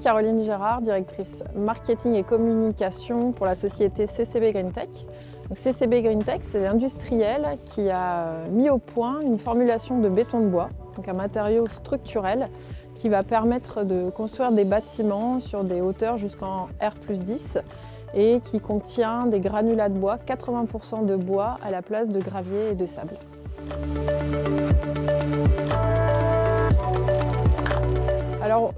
Caroline Gérard, directrice marketing et communication pour la société CCB Greentech. Donc, CCB Greentech, c'est l'industriel qui a mis au point une formulation de béton de bois, donc un matériau structurel qui va permettre de construire des bâtiments sur des hauteurs jusqu'en R+10 et qui contient des granulats de bois, 80% de bois à la place de gravier et de sable. Alors,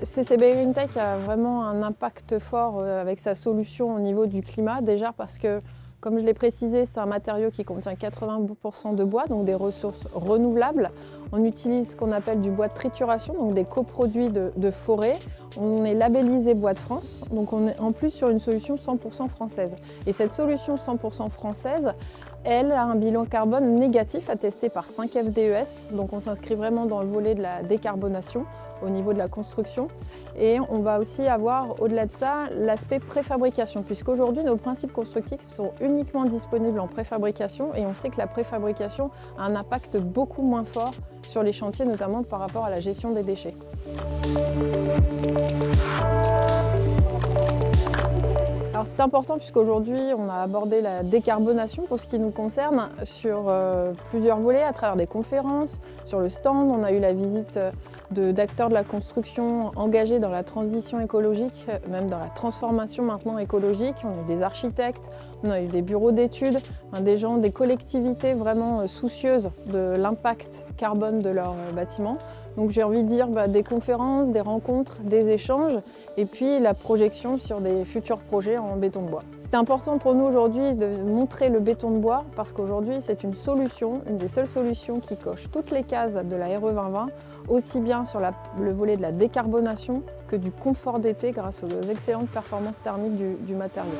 CCB Greentech a vraiment un impact fort avec sa solution au niveau du climat, déjà parce que, comme je l'ai précisé, c'est un matériau qui contient 80% de bois, donc des ressources renouvelables. On utilise ce qu'on appelle du bois de trituration, donc des coproduits de forêt. On est labellisé Bois de France, donc on est en plus sur une solution 100% française. Et cette solution 100% française, elle a un bilan carbone négatif attesté par 5FDES, donc on s'inscrit vraiment dans le volet de la décarbonation au niveau de la construction. Et on va aussi avoir, au-delà de ça, l'aspect préfabrication, puisqu'aujourd'hui nos principes constructifs sont uniquement disponibles en préfabrication et on sait que la préfabrication a un impact beaucoup moins fort sur les chantiers, notamment par rapport à la gestion des déchets. Alors c'est important puisqu'aujourd'hui on a abordé la décarbonation pour ce qui nous concerne sur plusieurs volets à travers des conférences. Sur le stand, on a eu la visite d'acteurs de la construction engagés dans la transition écologique, même dans la transformation maintenant écologique. On a eu des architectes, on a eu des bureaux d'études, des gens, des collectivités vraiment soucieuses de l'impact carbone de leurs bâtiments. Donc j'ai envie de dire des conférences, des rencontres, des échanges et puis la projection sur des futurs projets en béton de bois. C'est important pour nous aujourd'hui de montrer le béton de bois parce qu'aujourd'hui c'est une solution, une des seules solutions qui coche toutes les cases de la RE 2020, aussi bien sur le volet de la décarbonation que du confort d'été grâce aux excellentes performances thermiques du matériau.